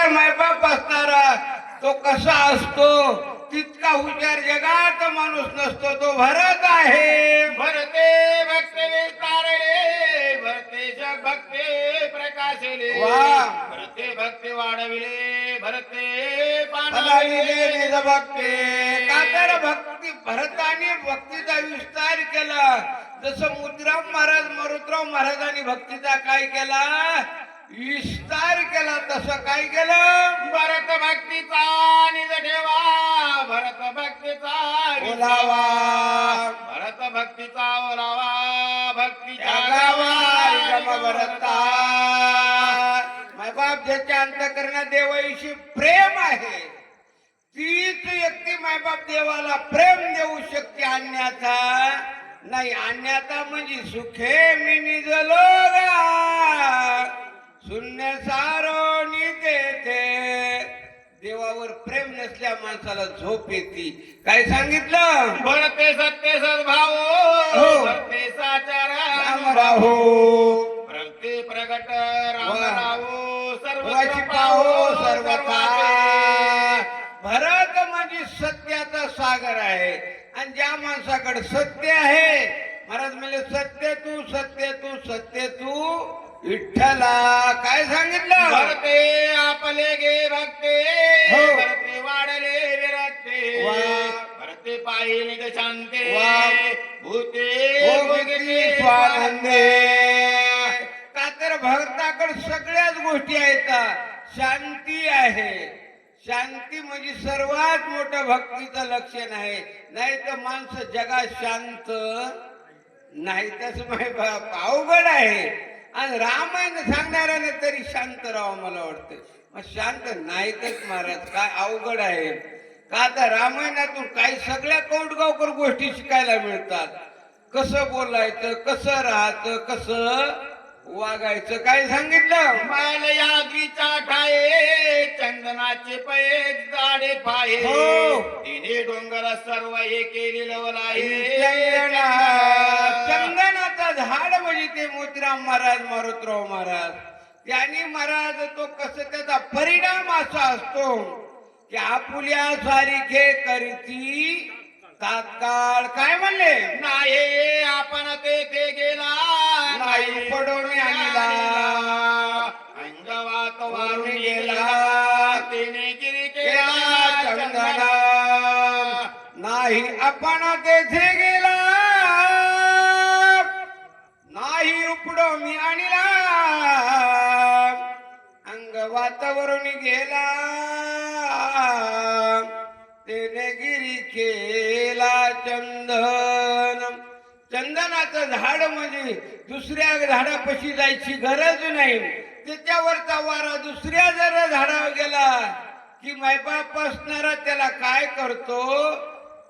हुशार मायबाप असणारा तो कसा असतो तितका हुशार जगात माणूस नसतो तो भरत आहे. भरते भक्ते विस्तारले भरते जग भक्ते प्रकाशले वा. भरते भक्ते वाढविले भरते फलाविले निज भक्ते. का तर भक्ती भरताने भक्तीचा विस्तार केला. जसं मुद्राम महाराज मारुतराव महाराजांनी भक्तीचा काय केला विस्तार केला तसं काय केलं भरत भक्तीचा निज ठेवा भरत भक्तीचा ओलावा भरत भक्तीचा ओलावा भक्तीच्या गावा रिकामा गावा भरता. मायबाप ज्याच्या अंतःकरणात देवाविषयी प्रेम आहे तीच व्यक्ती मायबाप देवाला प्रेम देऊ शकते. आणण्याचा नाही. आणण्याचा म्हणजे सुखे मी निजलोगा शून्य सारोनी तेथे. देवावर प्रेम नसल्या माणसाला झोप येते. काय सांगितलं भरते सत्य सद्भाव हो. भरते साचार राम राहो भरते प्रगट राम राहो सर्वाची सर्व पाहो सर्वथा. भरत म्हणजे सत्याचा सागर आहे. आणि ज्या माणसाकडे सत्य आहे महाराज म्हणजे सत्य तू सत्य तू सत्य तू विठ्ठला. काय सांगितलं भरते आपले गे भक्ते हो. भरते वाढले विरक्ते वा. भरते पायी निज शांते वा. भूते हो भुगते भक्ती स्वानंदे. का तर भक्ताकडे सगळ्याच गोष्टी आहेत. शांती आहे. शांती म्हणजे सर्वात मोठं भक्तीचं लक्षण आहे. नाही तर माणसं जगात शांत नाही तसं माय बाप अवघड आहे. आणि रामायण सांगणाऱ्याने तरी शांत राहावं मला वाटतं. मग शांत नाहीतच महाराज काय अवघड आहे. का तर रामायणातून काही सगळ्या कौटगावकर गोष्टी शिकायला मिळतात. कसं बोलायचं कसं राहायचं कसं वागायचं. काय सांगितलं माल यादीचा ठाये चंदनाचे पये जाडे पाये हो. तिने डोंगर सर्व हे केले लवलाये चंदनाचा झाड म्हणजे ते मोतीराम महाराज मारुतराव महाराज. त्यांनी महाराज तो कसं त्याचा परिणाम असा असतो की आपुल्या सारिखे करती तात्काळ. काय म्हणले नाही आपण तेथे गेला नाही पडून आणला अंगवात वारून गेला गेला तिने गिरी केला केला चंदना. नाही आपण तेथे गेला नाही उपडो मी आणला अंग वातावरून गेला तेने गिरी केला चंदन. चंदनाचं झाड म्हणजे दुसऱ्या झाडापाशी जायची गरज नाही. त्याच्यावरचा वारा दुसऱ्या जर झाडावर गेला की मायबाप असणारा त्याला काय करतो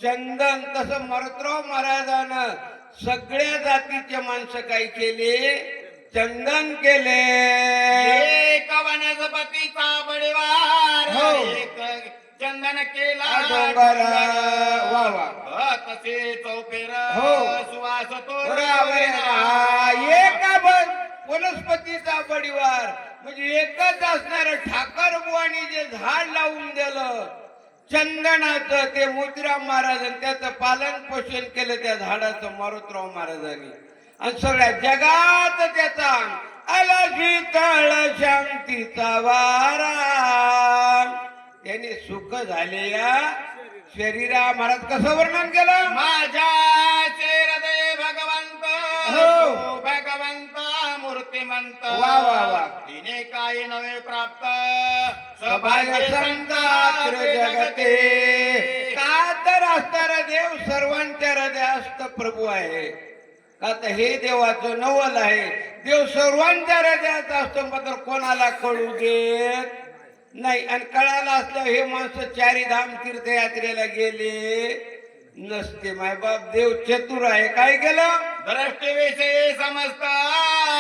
चंदन. तसं मारुतराव महाराजानं सगळ्या जातीचे माणसं काय केले चंदन केले. एक वनस्पतीचा बळीवार हो. एक चंदन केला डोंगर वा वा तसे चौफेर हो. सुवास तो एका वनस्पतीचा बडीवार म्हणजे एकच असणार ठाकर बुवानी जे झाड लावून दिलं चंदनाचं ते मोतीराम महाराजांनी त्याचं पालन पोषण केलं त्या झाडाचं मारुतराव महाराजांनी. आणि सगळ्या जगात त्याचा आला शीतळ शांतीचा वारा. त्याने सुख झाले या शरीरा. महाराज कसं वर्णन केलं माझ्या हृदय भगवंत हो. भगवंत मूर्तिमंत वा वा वा. तिने काही नवे प्राप्त सौभाग्य संतात्र जगते. का तर असणारा देव सर्वांच्या हृदयास्त प्रभू आहे. का तर हे देवाचं नवल आहे. देव सर्वांच्या हृदयात असतो मात्र कोणाला कळू देत नाही. आणि कळाला असल्यावर हे माणसं चारी धाम तीर्थयात्रेला गेले नसते. मायबाप देव चतुर आहे. काय केलं दृष्टीविषयी समजत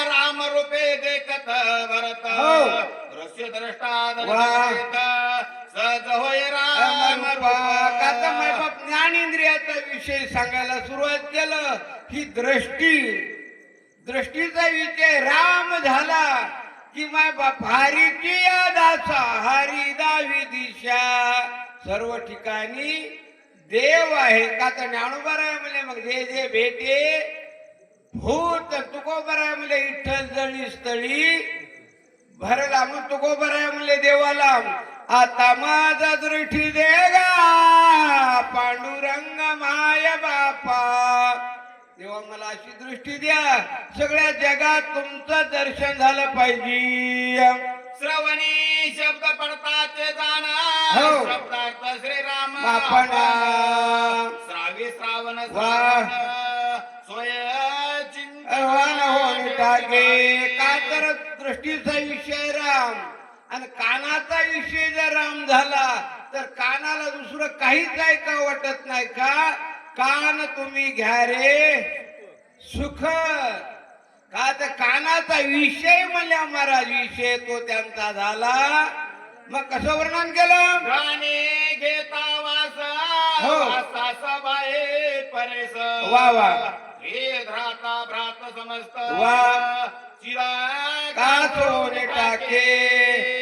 राम रूपे देखत भरत हो. दृश्य द्रष्टा वा. सहज होय राम का तर मायबाप ज्ञानेंद्रियाचा विषय सांगायला सुरुवात केलं. ही दृष्टीचा विषय राम झाला की माय बाप हरीची या दासा हरी दावी दिशा सर्व ठिकाणी देव आहे. का तर ज्ञानोबा राय म्हणले मग जे जे भेटे भूत तुकोबा राय म्हणले विठ्ठल जळी स्थळी भरला मग तुकोबा राय म्हणले देवाला आता माझा दृष्टी देगा पांडुरंग माय बापा. तेव्हा मला अशी दृष्टी द्या सगळ्या जगात तुमचं दर्शन झालं पाहिजे. श्रवणी शब्द पडतात ते हो. जाणार शब्दार्थ श्रीराम बापणा श्रावी श्रावण वा. सोय आव्हान होऊन टाके. का तर दृष्टीचा विषय राम आणि कानाचा विषय जर राम झाला तर कानाला दुसरं काहीच ऐका वाटत नाही. का कान तुम्ही घ्या रे सुख. का तर कानाचा विषय म्हणल्या महाराज विषय तो त्यांचा झाला. मग कसं वर्णन केलं. गाणे घेता वास हो. वासा सभाए परेश वा वा. हे भ्राता भ्रात समस्त वा. चिरा का सोने टाके.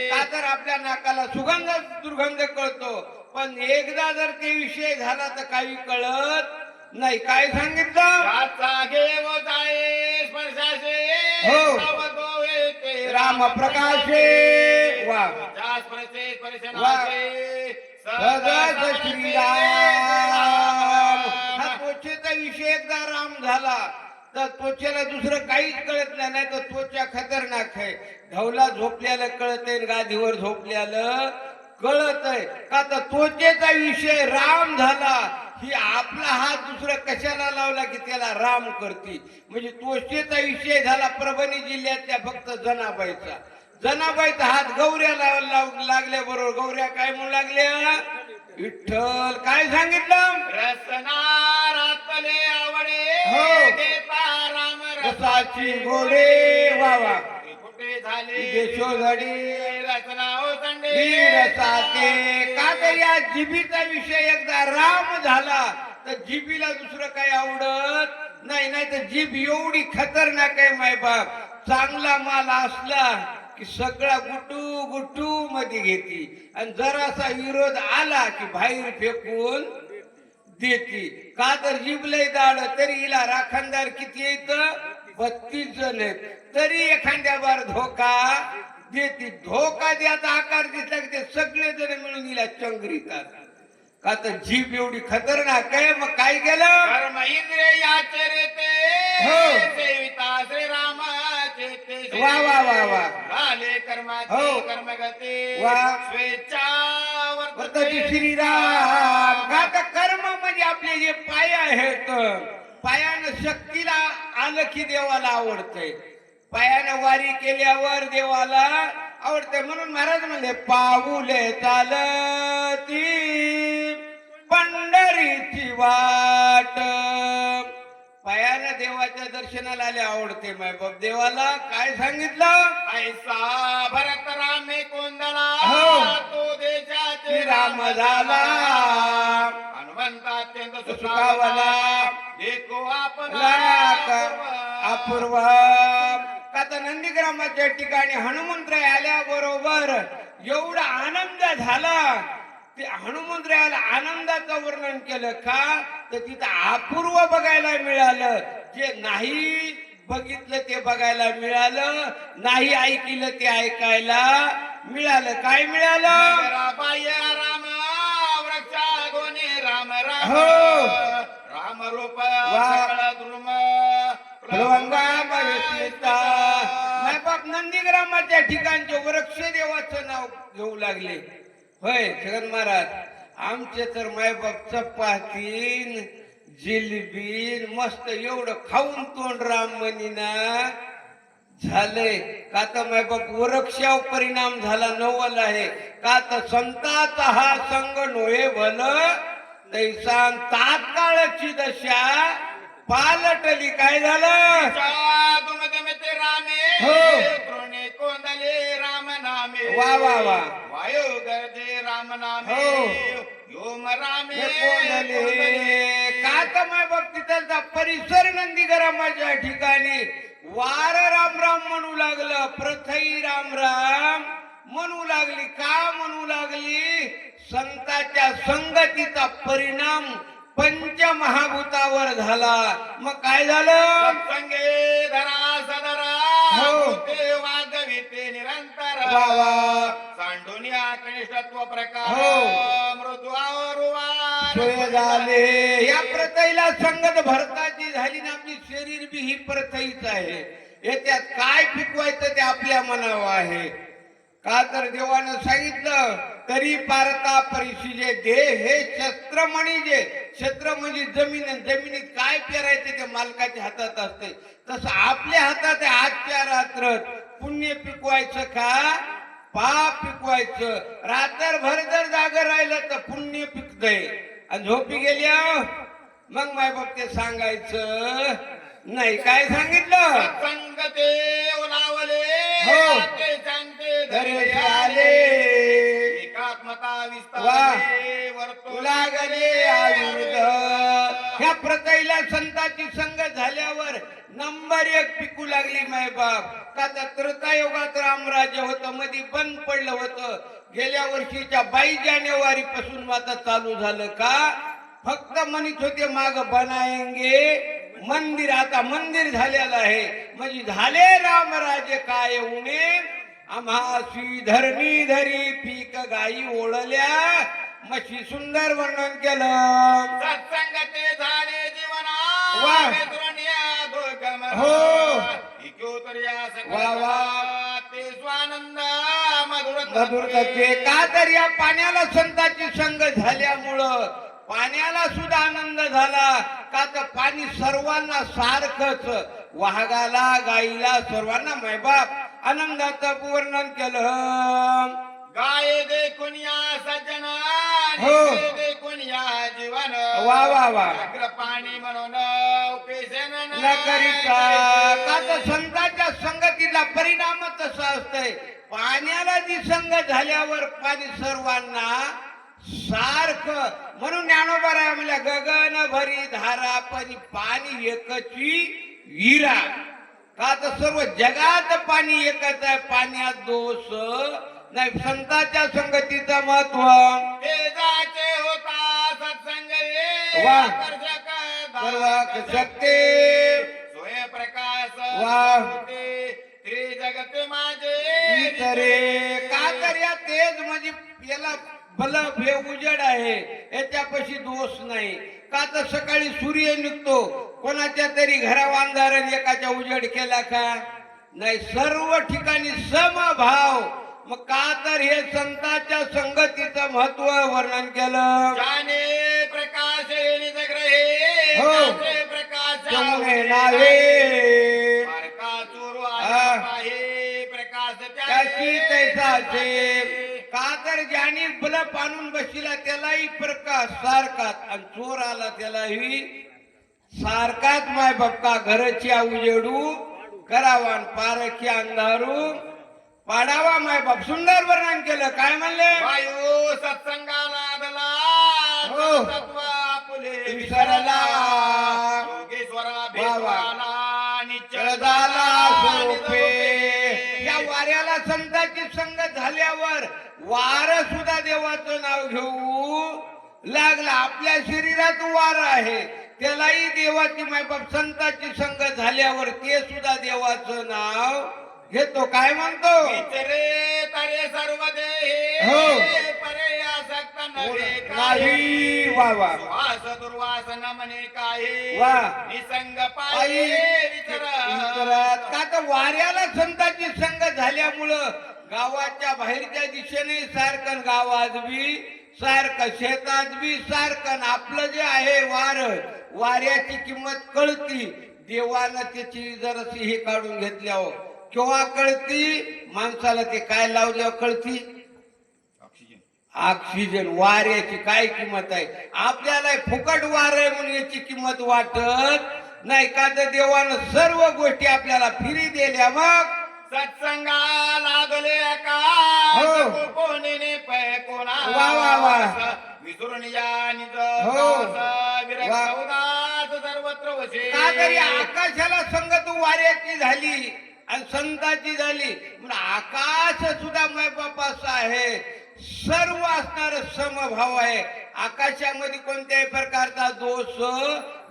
का तर आपल्या नाकाला सुगंध दुर्गंध कळतो पण एकदा जर ते विषय झाला तर काही कळत नाही. काय सांगितलं. त्याचा घेव जाये स्पर्शाशे हो. तव गोवे ते राम प्रकाशे. वा. ज्या स्पर्शे वा. स्पर्शनाशे सदाच श्रीराम. हा त्वचेचा विषय एकदा राम झाला तर त्वचेला दुसरं काहीच कळत नाही. नाही तर त्वचा खतरनाक आहे. ढवला झोपल्याला कळत आहे गादीवर झोपल्याला कळत आहे. का तर त्वचेचा विषय राम झाला ही आपला हात दुसरं कशाला लावला की त्याला राम करती. म्हणजे त्वचेचा विषय झाला परभणी जिल्ह्यातल्या फक्त जनाबाईचा. जनाबाईचा हात गौऱ्याला लागल्या बरोबर गौऱ्या काय म्हणू लागल्या विठ्ठल. काय सांगितलं. रसनारातले आवडे हो. घेता राम रसाची गोडे. वा वा. कुठे झाले देशोधडी रचना हो संडे रसाते. का तर या जिबीचा विषय एकदा राम झाला तर जिबीला दुसरं काही आवडत नाही. नाही तर जीभ एवढी खतरनाक आहे मायबाप. चांगला माल असला की सगळा गुटू गुटू मध्ये घेती आणि जरासा विरोध आला की बाहेर फेकून देती. का तर जीभ लय दाड तरी हिला राखणदार किती येत 32 जण आहेत तरी एखाद्या बार धोका देती. धोका द्याचा आकार दिसला की ते सगळे जण मिळून हिला चंगरीतात. का तर जीभ एवढी खतरनाक आहे. मग काय केलं. कर्म इंद्रियाचे रेते हो. सेविता श्रीरामाचे ते वा वा वा वा. झाले कर्माचे हो. कर्मगते वा. स्वेच्छा वर्तते श्रीराम. का तर कर्म म्हणजे आपले जे पाय आहेत पायानं शक्तीला आलं की देवाला आवडतंय. पायानं वारी केल्यावर देवाला आवडतंय. म्हणून महाराज म्हणले पाऊले चालती पंढरीची वाट. पायानं देवाच्या दर्शनाला आले आवडते मायबाप देवाला. काय सांगितलं. ऐसा भरत रामे कोंदळा हो. तो देशाचे राम झाला हनुमंत अत्यंत सुखावला सुखावला देखो आपण अपूर्व. का तर नंदीग्रामाच्या ठिकाणी हनुमंतराय आल्याबरोबर एवढा आनंद झाला. ते हनुमंतरायाला आनंदाचं वर्णन केलं. का तर तिथं अपूर्व बघायला मिळालं. जे नाही बघितलं ते बघायला मिळालं. नाही ऐकलं ते ऐकायला मिळालं. काय मिळालं. बाय राम वृक्षा गोने राम राम हो. राम रूप वा. सकळ द्रुम मायबाप नंदीग्रामाच्या ठिकाणचे वृक्ष देवाचं नाव घेऊ लागले. होय जगन महाराज आमचे तर मायबाप चपातीन जिलबीन मस्त एवढं खाऊन तोंड राम म्हणीना झालंय. का तर मायबाप वृक्षावर परिणाम झाला नवल आहे. का तर संताचा हा संग नोहे भल तैसा तात्काळची दशा पालटली. काय झालं. दुमदमते रामे हो. कृणे कोंदले राम नामे वा वा वा. वायो गर्दे राम नामे हो. योम रामे हे कोंडले. का तर मायबाप तिथलचा परिसर नंदीग्रामाच्या ठिकाणी वार राम राम म्हणू लागलं, प्रथई राम राम म्हणू लागली. का म्हणू लागली? संतांच्या संगतीचा परिणाम पंचमहाभूतावर झाला. मग काय झालं? सत्संगे धरा सदरा हो. ते वागविते निरंतर वा वा. सांडोनिया कनिष्ठत्व प्रकार हो. मृदुआवर सोय झाले. या प्रथईला संगत भरताची झाली ना. आपली शरीर बी ही प्रथईच आहे. याच्यात काय पिकवायचं ते आपल्या मनावर आहे. का तर देवानं सांगितलं, तरी पारता परिशिजे दे हे शस्त्र म्हणजे. शस्त्र म्हणजे जमीन. जमिनीत काय पेरायचं ते मालकाच्या हातात असते. तसं आपल्या हातात आहे. आजच्या रात्रात पुण्य पिकवायचं का पाप पिकवायचं. रात्रभर जर जागर राहिलं तर पुण्य पिकतंय आणि झोपी गेल्या मग मायबाप ते सांगायचं नाही. काय सांगितलं? संगते ओलावले हो. ते सांगते धरे धरे आले. एकात्मता वा. विस्तारले वर्तुळ लागले आयुर्द. ह्या प्रथईला संतांची संगत झाल्यावर नंबर 1 पिकू लागली मायबाप. का तर त्रेतायुगात रामराज्य होतं, मध्ये बंद पडलं होतं. गेल्या वर्षीच्या 22 जानेवारी पासून आता चालू झालं. का फक्त म्हणत होते माग बनाएंगे मंदिर. आता मंदिर झालेलं आहे. म्हणजे झाले रामराज्य काय उणे. आम्हासी धरणी धरी पीक गाई ओढल्या. मशी सुंदर वर्णन केलं. सत्संगते झाले जीवना वा. वेदुरण्या दुर्गम हो. इक्योतर्या वा वा. ते स्वानंद मधुर मधुरते. का तर या पाण्याला संतांची संगत झाल्यामुळं पाण्याला सुद्धा आनंद झाला. का तर पाणी सर्वांना सारखंच. वाघाला गाईला सर्वांना मायबाप आनंदाचं वर्णन केलं. गाये देखून या सज्जन हो. देखून या जीवन वा वा वा. अग्र पाणी म्हणून उपेशन न करिता. का तर संतांच्या संगतीला परिणाम तसा असतंय. पाण्याला जी संगत झाल्यावर पाणी सर्वांना सारखं. म्हणून ज्ञानोबा म्हणल्या, गगन भरी धारा परी पाणी एकची विरा. का तर सर्व जगात पाणी एकच आहे. पाण्यात दोष नाही. संतांच्या संगतीचं महत्व. तेजाचे होता सत्संग वा. सर्व शक्ती. सूर्यप्रकाश वा. जगत माझे इतरे. का तर या तेज म्हणजे याला बलब हे उजेड आहे. याच्यापाशी दोष नाही. का तर सकाळी सूर्य निघतो. कोणाच्या तरी घरावर अंधार आणि एकाच्या उजेड केला का नाही. सर्व ठिकाणी समभाव. मग का तर हे संतांच्या संगतीचं महत्व वर्णन केलं. जाने प्रकाश निजग्रहे हो. जाचे प्रकाश चमने नावे. प्रकाश चोरू हा. आहे प्रकाश त्याची तैसाचे. का तर ज्याने बलब आणून बसला त्यालाही प्रकाश सारखाच आणि चोर आला त्यालाही सारखाच. माय बाप्पा घरच्या उजेडू करावा आणि पारखी अंधारू पाडावा. माय बाप सुंदर वर्णन केलं. काय म्हणले? वायू सत्संगाला आदला हो. तत्व आपुले विसरला. योगेश्वरा वा. भेटवाला निश्चळ झाला झाला स्वरूपे. या वाऱ्याला संतांची संगत झाल्यावर वार सुद्धा देवाचं नाव घेऊ लागला. आपल्या शरीरात वार आहे त्यालाही देवाची मायबाप संतांची संगत झाल्यावर ते सुद्धा देवाचं नाव घेतो. काय म्हणतो? विचरे तरे सर्व देहे हो. परे आसक्त नव्हे नाही. वा वा. वास दुर्वास न म्हणे काहे वा. निसंग आई पाये विचारात. का तर वाऱ्याला संतांची संगत झाल्यामुळं गावाच्या बाहेरच्या दिशेने सारखं, गावात बी सारखं, शेतात बी सारखं. आपलं जे आहे वार, वाऱ्याची किंमत कळती. देवानं त्याची जराशी हे काढून घेतल्यावर केव्हा कळती? माणसाला ते काय लावल्यावर कळती? ऑक्सिजन. वाऱ्याची काय किंमत आहे? आपल्याला फुकट वार आहे म्हणून याची किंमत वाटत नाही. का तर देवानं सर्व गोष्टी आपल्याला फ्री दिल्या. मग सत्संगा लागले का हो. कोणी पै कोणा वा वा वा. विसरून या निज हो. विरक्त वा. उदास सर्वत्र से का तरी आकाशाला संग तू वाऱ्याची झाली आणि संताची झाली म्हणून आकाश सुद्धा मायबापाचा आहे. सर्व असणार समभाव आहे. आकाशामध्ये कोणत्याही प्रकारचा दोष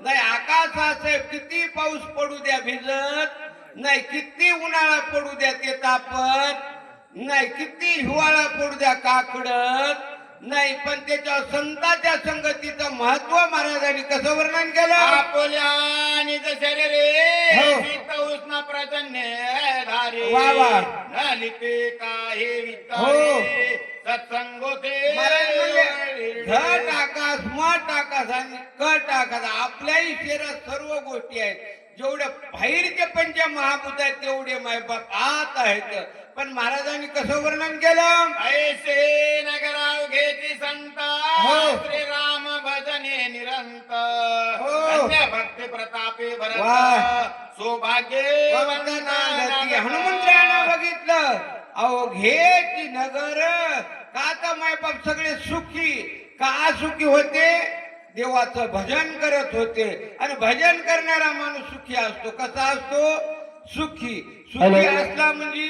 नाही. आकाशाचं किती पाऊस पडू द्या भिजत नाही, किती उन्हाळा पडू द्या ते तापत नाही, किती हिवाळा पडू द्या काकडत नाही, पण त्याच्या संतांच्या संगतीचं महत्व महाराजांनी कसं वर्णन केलं. आपुल्या निज शरीरे हो. शीत उष्ण प्रचंड धारे वा वा. न लिपे काही हो. वित्तारे सत्संगोते महाराज म्हणले घट आकाश मठ आकाश आणि कट आकाश. आपल्याही शरीरात सर्व गोष्टी आहेत. जेवढे बाहेरचे पंच महाभूत आहेत तेवढे मायबाप आत आहेत. पण महाराजांनी कसं वर्णन केलं. ऐसे नगराव घेती संत हो. श्रीराम भजने निरंतर हो. अन्य भक्ती प्रतापे भरत वाह. सौभाग्य वंदनागती. हनुमंतरायानं बघितलं अवघेची नगर. का तर मायबाप सगळे सुखी का सुखी होते. देवाचं भजन करत होते आणि भजन करणारा माणूस सुखी असतो. कसा असतो. सुखी. सुखी असला म्हणजे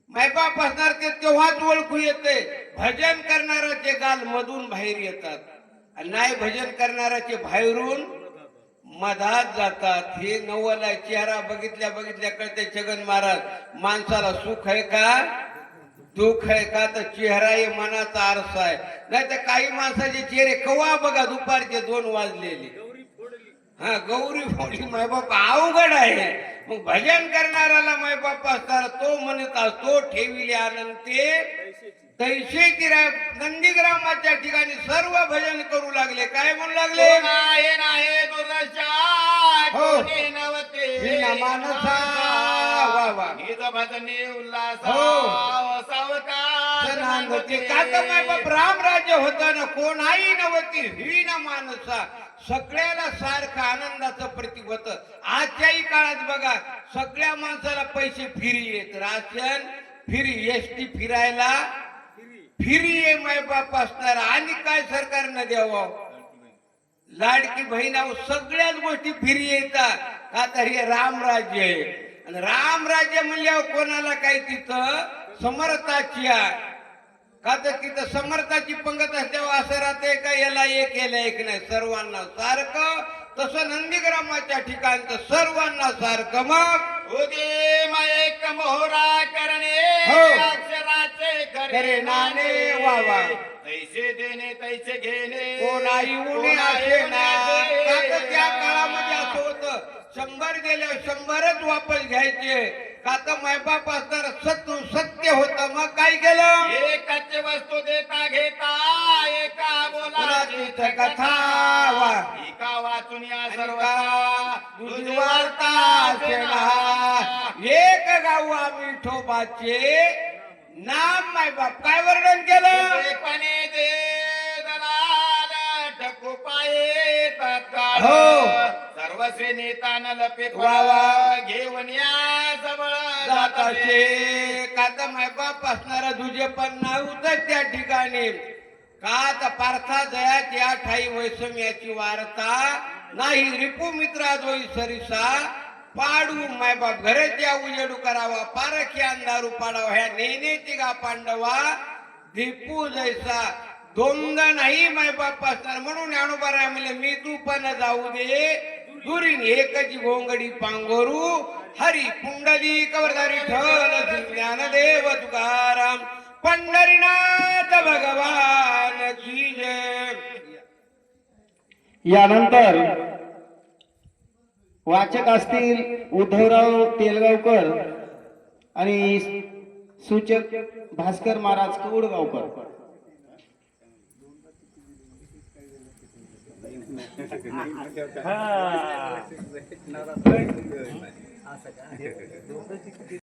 मायबाप असणार ते तेव्हाच ओळखू येते. भजन करणाराचे गाल मधून बाहेर येतात आणि नाही भजन करणाराचे बाहेरून मधात जातात. हे नवल आहे. चेहरा बघितल्या बघितल्या कळते छगन महाराज माणसाला सुख आहे का दुःख आहे का. तर चेहरा हे मनाचा आरसा आहे. नाही तर काही माणसाचे चेहरे कवा बघा दुपारचे 2 वाजलेले. हा गौरी फोडली मायबाप अवघड आहे. मग भजन करणाऱ्याला मायबाप असताना तो म्हणत असतो ठेविले आनंते तैसे किराय. नंदीग्रामाच्या ठिकाणी सर्व भजन करू लागले. काय म्हणू लागले. आहे नाही दुर्दशा हो. कोणी नवते विना मानसा. वा वा. गीत भजने उल्हास हो. सावकार नांदते. का तर मायबाप राम राज्य होता ना कोणाही नव्हती हीन माणसा. सगळ्याला सारखं आनंदाचं प्रतीक होतं. आजच्याही काळात बघा सगळ्या माणसाला पैसे फिरी येत. Ration free. एसटी फिरायला फिरी आहे मायबाप असणार. आणि काय सरकारनं द्यावं. लाडकी बहिणावर सगळ्याच गोष्टी फिरी येतात. का तर हे रामराज्य आहे. आणि रामराज्य म्हणल्यावर कोणाला काय तिथं समर्थाची आहे. का तर तिथं समर्थाची पंगत असल्यावर असं राहते का याला एक नाही सर्वांना सारखं. तसं नंदीग्रामाच्या ठिकाणचं सर्वांना सारखं. मग उदे एक मोहरा करणे हो. अक्षराचे करे नाणे. वा वा. तैसे देणे तैसे घेणे कोणाही उणे असे ना. का तर त्या काळामध्ये असं होतं 100 गेल्यावर 100च वापस घ्यायचे. का तर मायबाप असताना सत्य होतं. मग काय केलं. एकाचे वस्तू देता घेता एका बोलाची कथा. वा. एका वाचून या सर्व तुझी वार्ता असे ना. एक गाव आम्ही ठोबाचे नाम मायबाप काय वर्णन केलं. पणे दे दलाल ढकू पाये तत्काळ हो. सर्वस्वी नेता न लपेट वा वा. घेऊन या सबळ जात असे. का तर मायबाप असणारा तुझे पण नव्हतं त्या ठिकाणी. का तर पार्था जयात या ठाई वैषम्याची वार्ता नाही. रिपू मित्रा दोई सरिसा पाडू मायबाप घराच्या उजेडू करावा पारखी अंधारू पाडावा. ह्या नेनेची गा पांडवा दीपू जैसा दोंग नाही मायबाप असणार. म्हणून ज्ञानोबा म्हणले मी तू पण जाऊ दे दुरीन एकची घोंगडी पांगोरू हरी पुंडली कवरधारी ठल ज्ञानदेव तुकाराम पंढरीनाथ भगवान की जय. यानंतर वाचक असतील उद्धवराव तेलगावकर आणि सूचक भास्कर महाराज कौडगावकर.